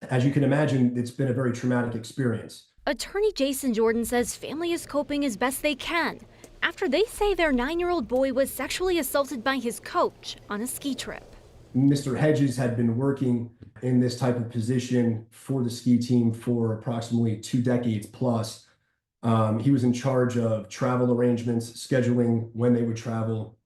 As you can imagine, it's been a very traumatic experience. Attorney Jason Jordan says family is coping as best they can after they say their 9-year-old boy was sexually assaulted by his coach on a ski trip. Mr. Hedges had been working in this type of position for the ski team for approximately 2 decades plus. He was in charge of travel arrangements, scheduling when they would travel,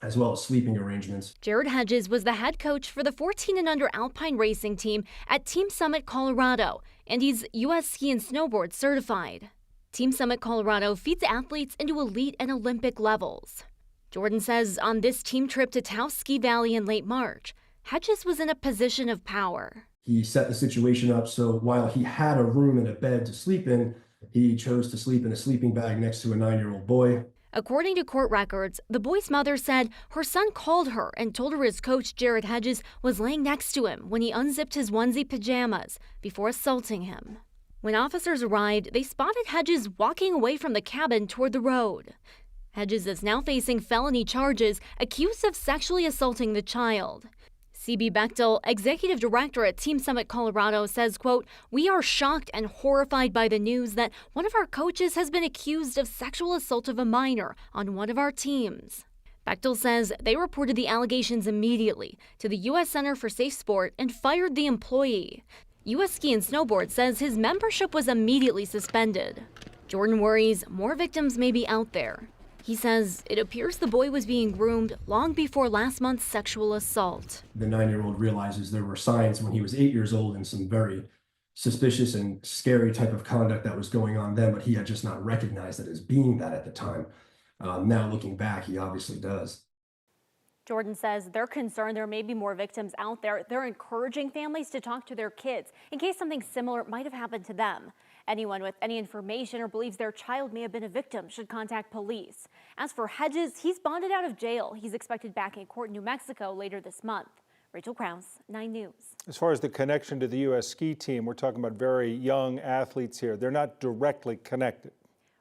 as well as sleeping arrangements. Jared Hedges was the head coach for the 14 and under alpine racing team at Team Summit, Colorado, and he's U.S. ski and snowboard certified. Team Summit Colorado feeds athletes into elite and Olympic levels. Jordan says on this team trip to Taos Ski Valley in late March, Hedges was in a position of power. He set the situation up so while he had a room and a bed to sleep in, he chose to sleep in a sleeping bag next to a 9-year-old boy. According to court records, the boy's mother said her son called her and told her his coach, Jared Hedges, was laying next to him when he unzipped his onesie pajamas before assaulting him. When officers arrived, they spotted Hedges walking away from the cabin toward the road. Hedges is now facing felony charges, accused of sexually assaulting the child. CB Bechtel, executive director at Team Summit Colorado, says, quote, "We are shocked and horrified by the news that one of our coaches has been accused of sexual assault of a minor on one of our teams." Bechtel says they reported the allegations immediately to the U.S. Center for Safe Sport and fired the employee. U.S. Ski and Snowboard says his membership was immediately suspended. Jordan worries more victims may be out there. He says it appears the boy was being groomed long before last month's sexual assault. The 9-year-old realizes there were signs when he was 8 years old and some very suspicious and scary type of conduct that was going on then, but he had just not recognized it as being that at the time. Now looking back, he obviously does. Jordan says they're concerned there may be more victims out there. They're encouraging families to talk to their kids in case something similar might have happened to them. Anyone with any information or believes their child may have been a victim should contact police. As for Hedges, he's bonded out of jail. He's expected back in court in New Mexico later this month. Rachel Krause, 9 News. As far as the connection to the U.S. ski team, we're talking about very young athletes here. They're not directly connected.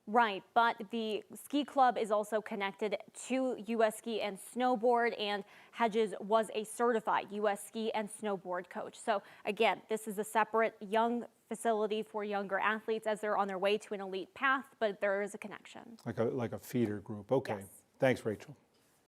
Right, but the ski club is also connected to U.S. Ski and Snowboard, and Hedges was a certified U.S. Ski and Snowboard coach. So again, this is a separate young facility for younger athletes as they're on their way to an elite path, but there is a connection. Like a feeder group. Okay. Yes. Thanks, Rachel.